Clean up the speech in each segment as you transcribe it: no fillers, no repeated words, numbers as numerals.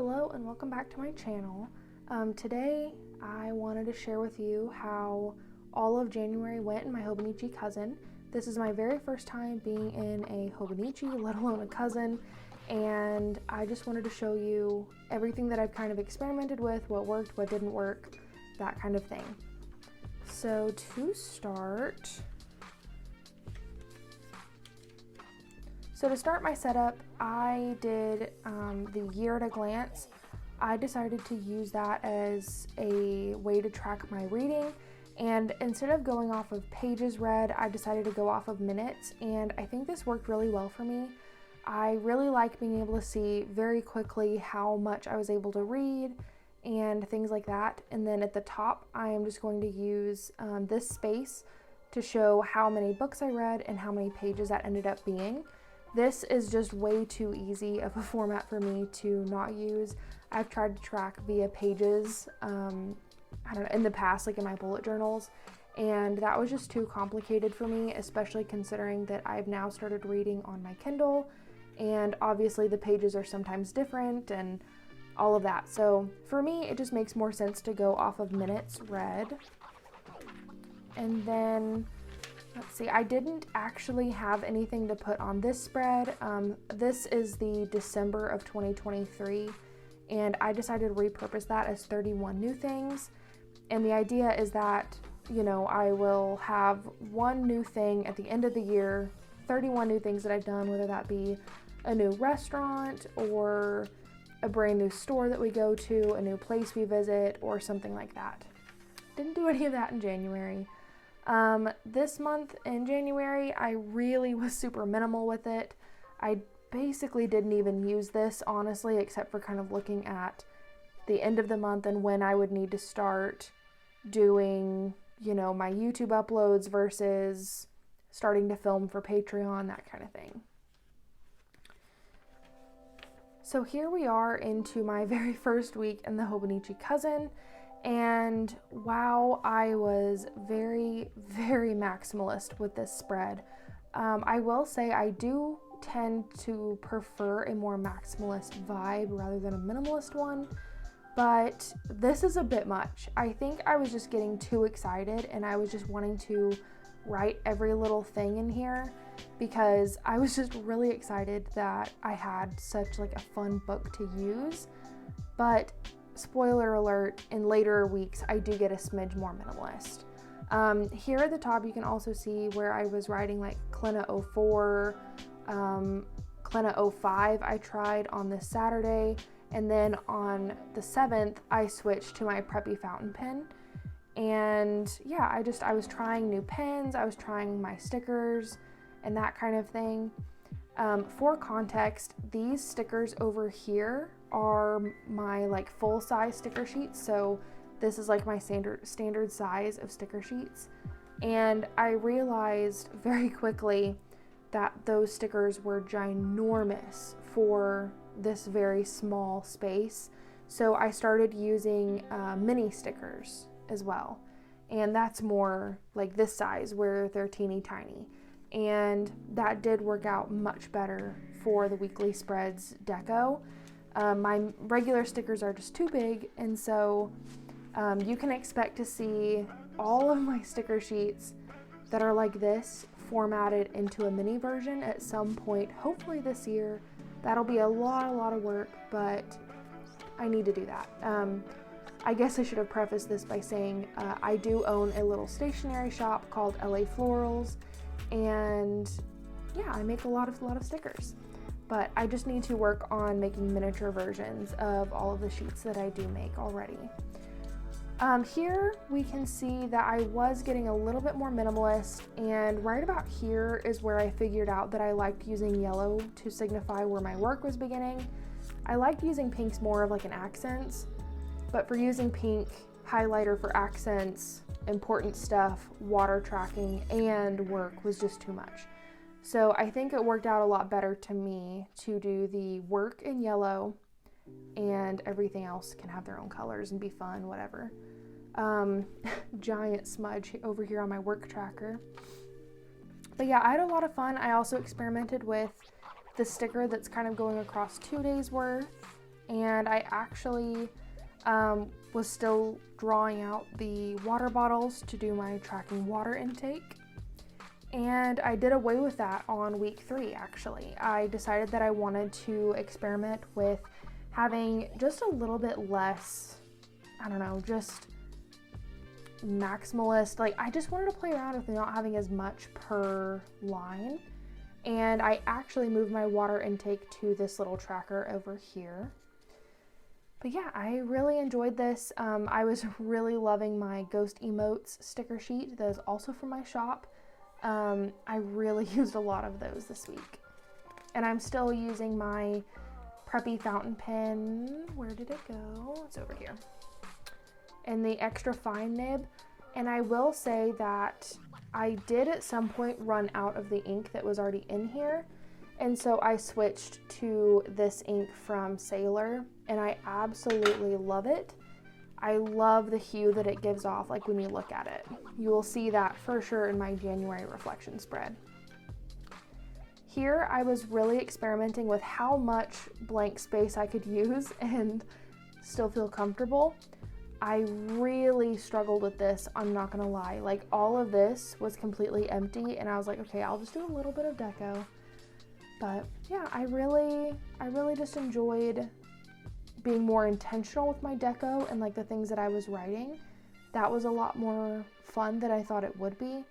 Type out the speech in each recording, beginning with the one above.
Hello and welcome back to my channel. Today I wanted to share with you how all of January went in my Hobonichi Cousin. This is my very first time being in a Hobonichi, let alone a cousin, and I just wanted to show you everything that I've kind of experimented with, what worked, what didn't work, that kind of thing. So to start my setup, I did the year at a glance. I decided to use that as a way to track my reading, and instead of going off of pages read, I decided to go off of minutes, and I think this worked really well for me. I really like being able to see very quickly how much I was able to read and things like that. And then at the top, I am just going to use this space to show how many books I read and how many pages that ended up being. This is just way too easy of a format for me to not use. I've tried to track via pages, I don't know, in the past, like in my bullet journals, and that was just too complicated for me, especially considering that I've now started reading on my Kindle, and obviously the pages are sometimes different and all of that. So for me, it just makes more sense to go off of minutes read. And then let's see, I didn't actually have anything to put on this spread. This is the December of 2023, and I decided to repurpose that as 31 new things. And the idea is that, you know, I will have one new thing at the end of the year, 31 new things that I've done, whether that be a new restaurant or a brand new store that we go to, a new place we visit, or something like that. Didn't do any of that in January. This month in January, I really was super minimal with it. I basically didn't even use this, honestly, except for kind of looking at the end of the month and when I would need to start doing, you know, my YouTube uploads versus starting to film for Patreon, that kind of thing. So here we are into my very first week in the Hobonichi Cousin. And wow, I was very, very maximalist with this spread. I will say I do tend to prefer a more maximalist vibe rather than a minimalist one, but this is a bit much. I think I was just getting too excited and I was just wanting to write every little thing in here because I was just really excited that I had such like a fun book to use. But spoiler alert, in later weeks, I do get a smidge more minimalist. Here at the top, you can also see where I was writing like Clenna 04, Clenna 05 I tried on this Saturday, and then on the 7th, I switched to my Preppy fountain pen. And yeah, I was trying new pens, I was trying my stickers, and that kind of thing. For context, these stickers over here are my like full size sticker sheets. So this is like my standard size of sticker sheets. And I realized very quickly that those stickers were ginormous for this very small space. So I started using mini stickers as well. And that's more like this size where they're teeny tiny. And that did work out much better for the weekly spreads deco. My regular stickers are just too big, and so you can expect to see all of my sticker sheets that are like this formatted into a mini version at some point, hopefully this year. That'll be a lot of work, but I need to do that. I guess I should have prefaced this by saying I do own a little stationery shop called LA Florals, and yeah, I make a lot of stickers. But I just need to work on making miniature versions of all of the sheets that I do make already. Here we can see that I was getting a little bit more minimalist, and right about here is where I figured out that I liked using yellow to signify where my work was beginning. I liked using pinks more of like an accents, but for using pink highlighter for accents, important stuff, water tracking, and work was just too much. So I think it worked out a lot better to me to do the work in yellow, and everything else can have their own colors and be fun, whatever. Giant smudge over here on my work tracker. But yeah, I had a lot of fun. I also experimented with the sticker that's kind of going across 2 days worth, and I actually was still drawing out the water bottles to do my tracking water intake. And I did away with that on week 3, actually. I decided that I wanted to experiment with having just a little bit less, I don't know, just maximalist. Like, I just wanted to play around with not having as much per line. And I actually moved my water intake to this little tracker over here. But yeah, I really enjoyed this. I was really loving my Ghost Emotes sticker sheet that is also from my shop. I really used a lot of those this week. And I'm still using my Preppy fountain pen. Where did it go? It's over here. And the extra fine nib. And I will say that I did at some point run out of the ink that was already in here. And so I switched to this ink from Sailor, and I absolutely love it. I love the hue that it gives off, like when you look at it. You will see that for sure in my January reflection spread. Here I was really experimenting with how much blank space I could use and still feel comfortable. I really struggled with this, I'm not gonna lie. Like, all of this was completely empty, and I was like, okay, I'll just do a little bit of deco. But yeah, I really just enjoyed being more intentional with my deco and like the things that I was writing. That was a lot more fun than I thought it would be.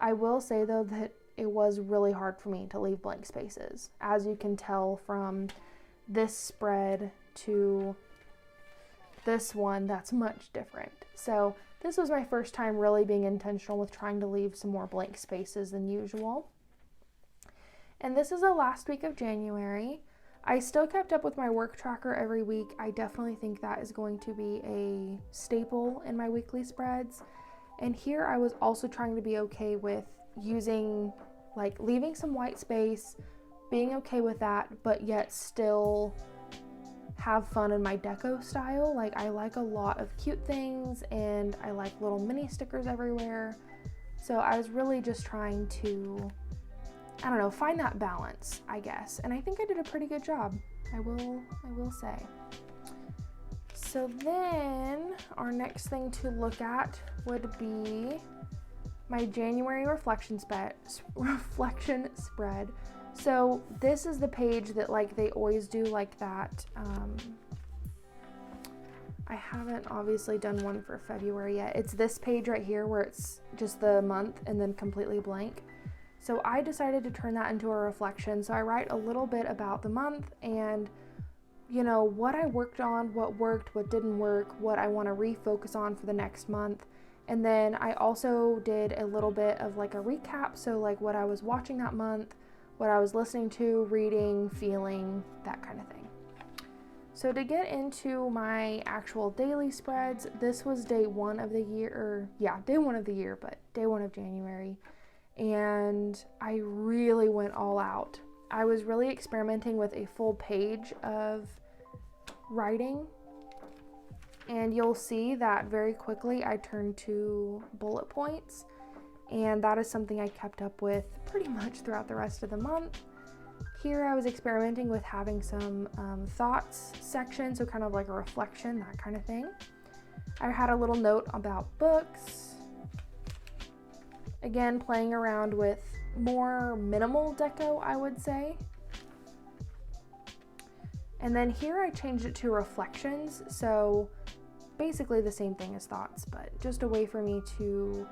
I will say though that it was really hard for me to leave blank spaces. As you can tell from this spread to this one, that's much different. So this was my first time really being intentional with trying to leave some more blank spaces than usual. And this is the last week of January. I still kept up with my work tracker every week. I definitely think that is going to be a staple in my weekly spreads. And here I was also trying to be okay with using, like, leaving some white space, being okay with that, but yet still have fun in my deco style. Like, I like a lot of cute things, and I like little mini stickers everywhere. So I was really just trying to, I don't know, find that balance, I guess. And I think I did a pretty good job, I will say. So then our next thing to look at would be my January reflection spread. So this is the page that, like, they always do like that. I haven't obviously done one for February yet. It's this page right here where it's just the month and then completely blank. So I decided to turn that into a reflection. So I write a little bit about the month and, you know, what I worked on, what worked, what didn't work, what I want to refocus on for the next month. And then I also did a little bit of like a recap. So like what I was watching that month, what I was listening to, reading, feeling, that kind of thing. So to get into my actual daily spreads, this was day 1 of the year, day 1 of the year, but day 1 of January. And I really went all out. I was really experimenting with a full page of writing, and you'll see that very quickly I turned to bullet points, and that is something I kept up with pretty much throughout the rest of the month. Here I was experimenting with having some thoughts section, so kind of like a reflection, that kind of thing. I had a little note about books. Again, playing around with more minimal deco, I would say. And then here I changed it to reflections, so basically the same thing as thoughts, but just a way for me to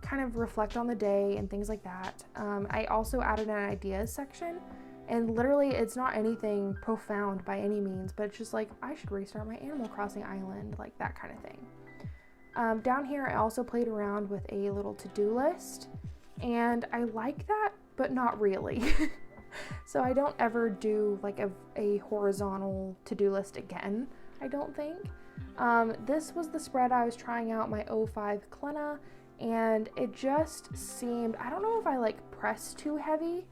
kind of reflect on the day and things like that. I also added an ideas section, and literally it's not anything profound by any means, but it's just like, I should restart my Animal Crossing island, like that kind of thing. Down here I also played around with a little to-do list, and I like that, but not really. So I don't ever do like a horizontal to-do list again, I don't think. This was the spread I was trying out, my 05 Klenna, and it just seemed, I don't know if I like pressed too heavy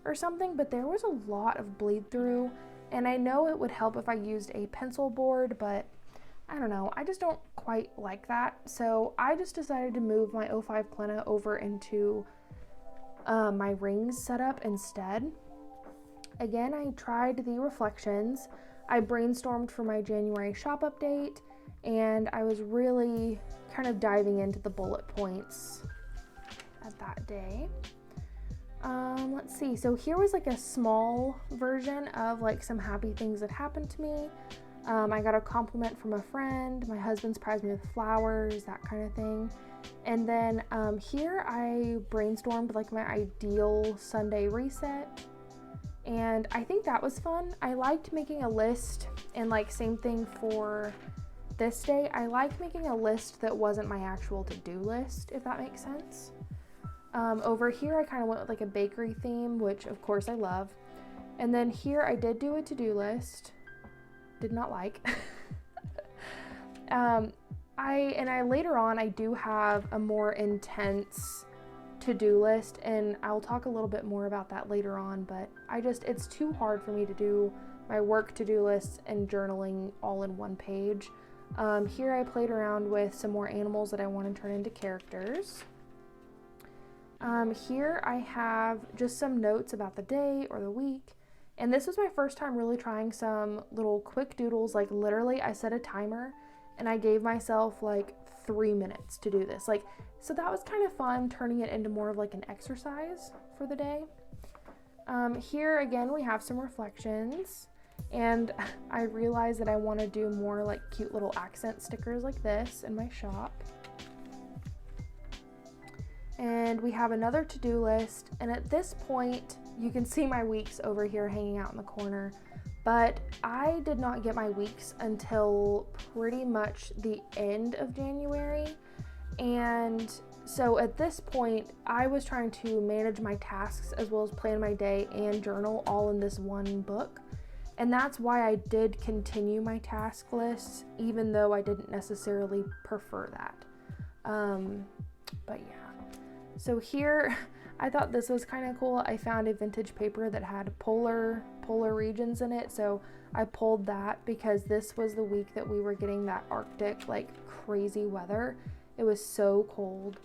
or something, but there was a lot of bleed through, and I know it would help if I used a pencil board, but I don't know, I just don't quite like that. So I just decided to move my 05 Klenna over into my rings setup instead. Again, I tried the reflections. I brainstormed for my January shop update, and I was really kind of diving into the bullet points at that day. Let's see, so here was like a small version of like some happy things that happened to me. I got a compliment from a friend, my husband surprised me with flowers, that kind of thing. And then here I brainstormed like my ideal Sunday reset, and I think that was fun. I liked making a list, and like same thing for this day, I liked making a list that wasn't my actual to-do list, if that makes sense. Over here I kind of went with like a bakery theme, which of course I love. And then here I did do a to-do list. Did not like. I later on I do have a more intense to-do list, and I'll talk a little bit more about that later on, but it's too hard for me to do my work to-do lists and journaling all in one page. Here I played around with some more animals that I want to turn into characters. Here I have just some notes about the day or the week. And this was my first time really trying some little quick doodles. Like literally I set a timer and I gave myself like 3 minutes to do this. So that was kind of fun, turning it into more of like an exercise for the day. Here again, we have some reflections, and I realized that I want to do more like cute little accent stickers like this in my shop. And we have another to-do list, and at this point you can see my weeks over here hanging out in the corner, but I did not get my weeks until pretty much the end of January. And so at this point I was trying to manage my tasks as well as plan my day and journal all in this one book, and that's why I did continue my task lists even though I didn't necessarily prefer that. But yeah. So here, I thought this was kind of cool. I found a vintage paper that had polar regions in it, so I pulled that because this was the week that we were getting that Arctic, like, crazy weather. It was so cold,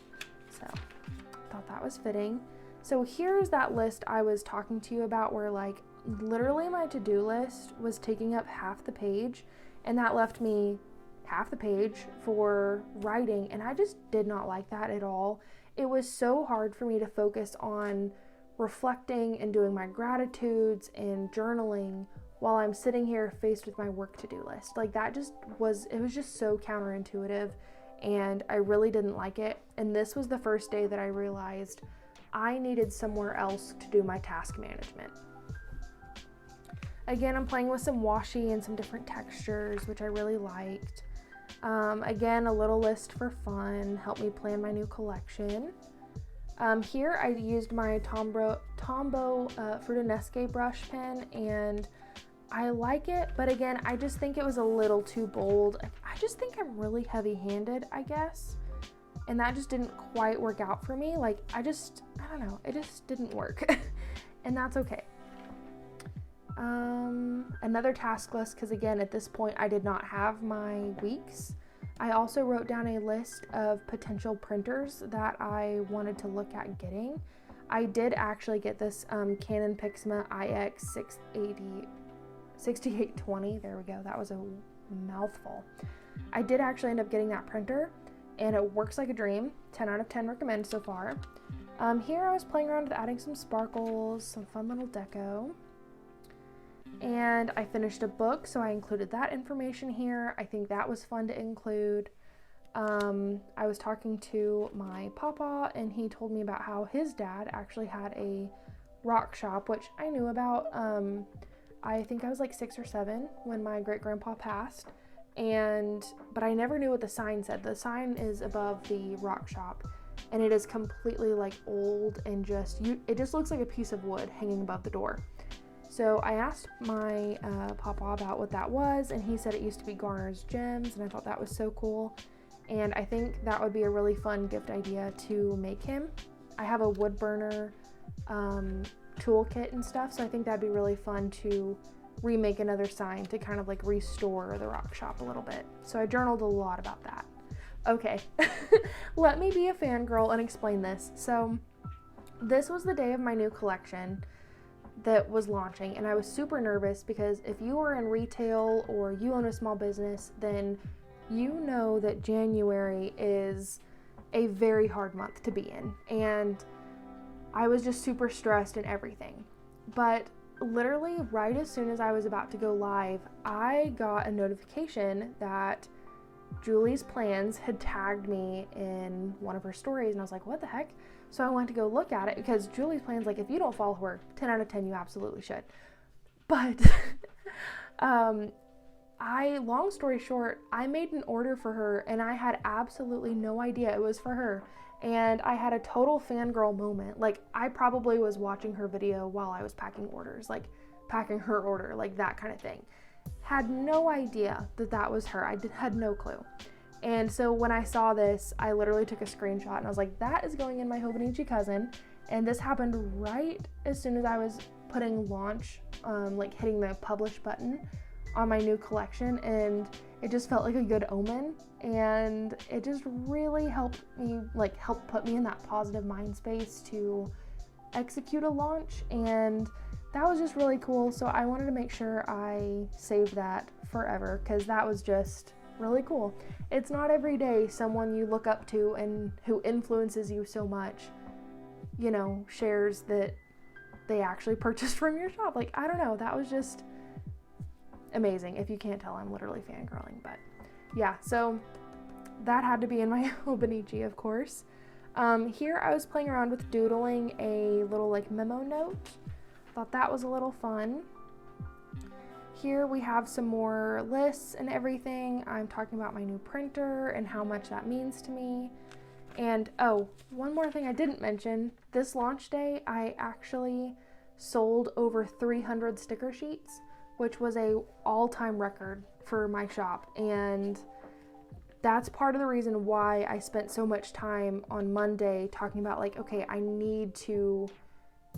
so I thought that was fitting. So here's that list I was talking to you about where, like, literally my to-do list was taking up half the page, and that left me half the page for writing, and I just did not like that at all. It was so hard for me to focus on reflecting and doing my gratitudes and journaling while I'm sitting here faced with my work to-do list. Like it was just so counterintuitive, and I really didn't like it. And this was the first day that I realized I needed somewhere else to do my task management. Again, I'm playing with some washi and some different textures, which I really liked. Again, a little list for fun, helped me plan my new collection. Here I used my Tombow Fruitanesque brush pen, and I like it, but again, I just think it was a little too bold. I just think I'm really heavy-handed, I guess, and that just didn't quite work out for me. I don't know, it just didn't work, and that's okay. Another task list, because again, at this point, I did not have my weeks. I also wrote down a list of potential printers that I wanted to look at getting. I did actually get this Canon Pixma IX 6820. There we go. That was a mouthful. I did actually end up getting that printer, and it works like a dream. 10 out of 10 recommend so far. Here I was playing around with adding some sparkles, some fun little deco. And I finished a book, so I included that information here. I think that was fun to include. I was talking to my papa, and he told me about how his dad actually had a rock shop, which I knew about. I think I was like 6 or 7 when my great-grandpa passed, but I never knew what the sign said. The sign is above the rock shop, and it is completely like old and it just looks like a piece of wood hanging above the door. So I asked my papa about what that was, and he said it used to be Garner's Gems, and I thought that was so cool. And I think that would be a really fun gift idea to make him. I have a wood burner toolkit and stuff, so I think that'd be really fun to remake another sign to kind of like restore the rock shop a little bit. So I journaled a lot about that. Okay, let me be a fangirl and explain this. So this was the day of my new collection. that was launching, and I was super nervous because if you are in retail or you own a small business, then you know that January is a very hard month to be in, and I was just super stressed and everything. But literally right as soon as I was about to go live, I got a notification that Julie's Plans had tagged me in one of her stories, and I was like, what the heck? So I went to go look at it because Julie's Plans, like, if you don't follow her, 10 out of 10, you absolutely should. But long story short, I made an order for her and I had absolutely no idea it was for her. And I had a total fangirl moment. Like, I probably was watching her video while I was packing orders, like packing her order, like that kind of thing. Had no idea that that was her. Had no clue. And so when I saw this, I literally took a screenshot and I was like, that is going in my Hobonichi Cousin. And this happened right as soon as I was putting launch, like hitting the publish button on my new collection. And it just felt like a good omen. And it just really helped put me in that positive mind space to execute a launch. And that was just really cool. So I wanted to make sure I saved that forever because that was just really cool. It's not every day someone you look up to and who influences you so much, you know, shares that they actually purchased from your shop. Like, I don't know, that was just amazing. If you can't tell, I'm literally fangirling, but yeah, so that had to be in my Hobonichi, of course. Here I was playing around with doodling a little like memo note. Thought that was a little fun. Here we have some more lists and everything. I'm talking about my new printer and how much that means to me. And oh, one more thing I didn't mention. This launch day, I actually sold over 300 sticker sheets, which was a all-time record for my shop. And that's part of the reason why I spent so much time on Monday talking about like, okay, I need to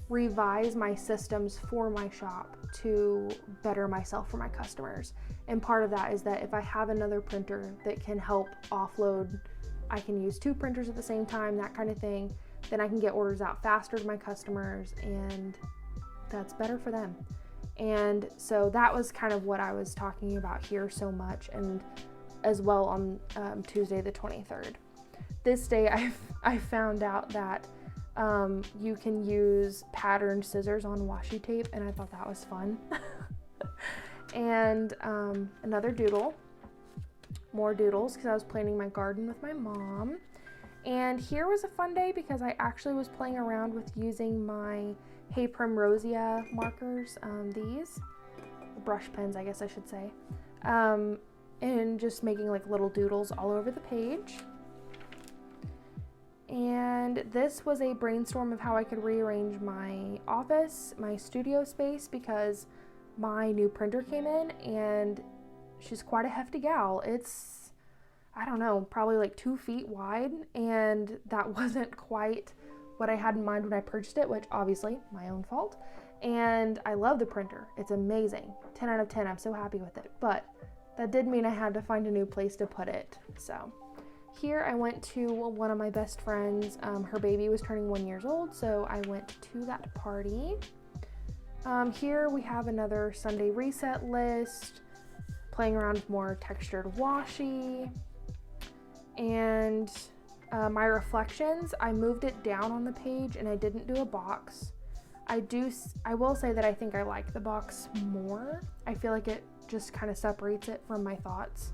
revise my systems for my shop to better myself for my customers. And part of that is that if I have another printer that can help offload, I can use 2 printers at the same time, that kind of thing, then I can get orders out faster to my customers, and that's better for them. And so that was kind of what I was talking about here so much, and as well on Tuesday the 23rd. This day I found out that you can use patterned scissors on washi tape, and I thought that was fun. And another doodle, more doodles, because I was planting my garden with my mom. And here was a fun day because I actually was playing around with using my Hey Primrosia markers, these brush pens, I guess I should say, and just making like little doodles all over the page. And this was a brainstorm of how I could rearrange my office, my studio space, because my new printer came in and she's quite a hefty gal. It's, I don't know, probably like 2 feet wide, and that wasn't quite what I had in mind when I purchased it, which obviously my own fault. And I love the printer. It's amazing. 10 out of 10. I'm so happy with it. But that did mean I had to find a new place to put it. So here I went to one of my best friends. Her baby was turning 1 year old, so I went to that party. Here we have another Sunday reset list, playing around with more textured washi. And my reflections, I moved it down on the page and I didn't do a box. I will say that I think I like the box more. I feel like it just kind of separates it from my thoughts.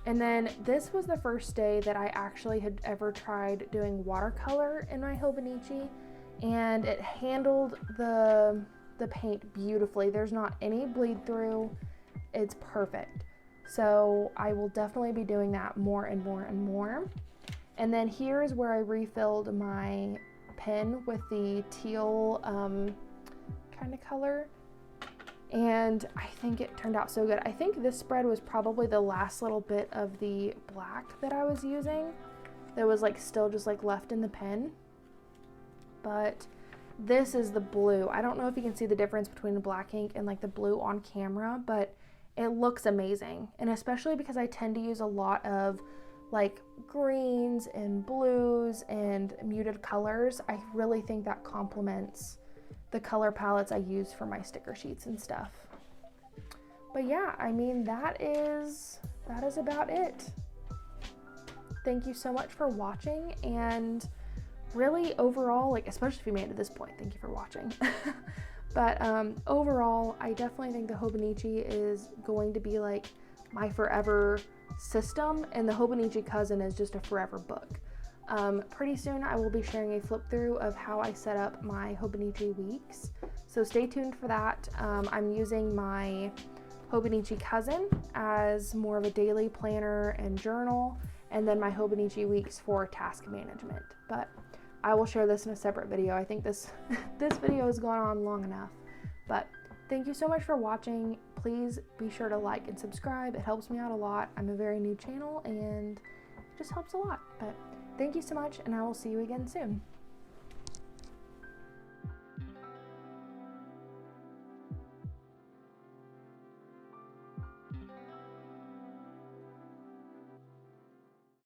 And then this was the first day that I actually had ever tried doing watercolor in my Hobonichi, and it handled the paint beautifully. There's not any bleed through. It's perfect. So I will definitely be doing that more and more and more. And then here is where I refilled my pen with the teal kind of color. And I think it turned out so good. I think this spread was probably the last little bit of the black that I was using that was like still just like left in the pen. But this is the blue. I don't know if you can see the difference between the black ink and like the blue on camera, but it looks amazing. And especially because I tend to use a lot of like greens and blues and muted colors, I really think that complements the color palettes I use for my sticker sheets and stuff. But yeah, I mean, that is about it. Thank you so much for watching, and really overall, like, especially if you made it to this point, thank you for watching. But overall, I definitely think the Hobonichi is going to be like my forever system, and the Hobonichi Cousin is just a forever book. Pretty soon I will be sharing a flip through of how I set up my Hobonichi Weeks, so stay tuned for that. I'm using my Hobonichi Cousin as more of a daily planner and journal, and then my Hobonichi Weeks for task management. But I will share this in a separate video. I think this video has gone on long enough. But thank you so much for watching. Please be sure to like and subscribe. It helps me out a lot. I'm a very new channel and it just helps a lot. But thank you so much, and I will see you again soon.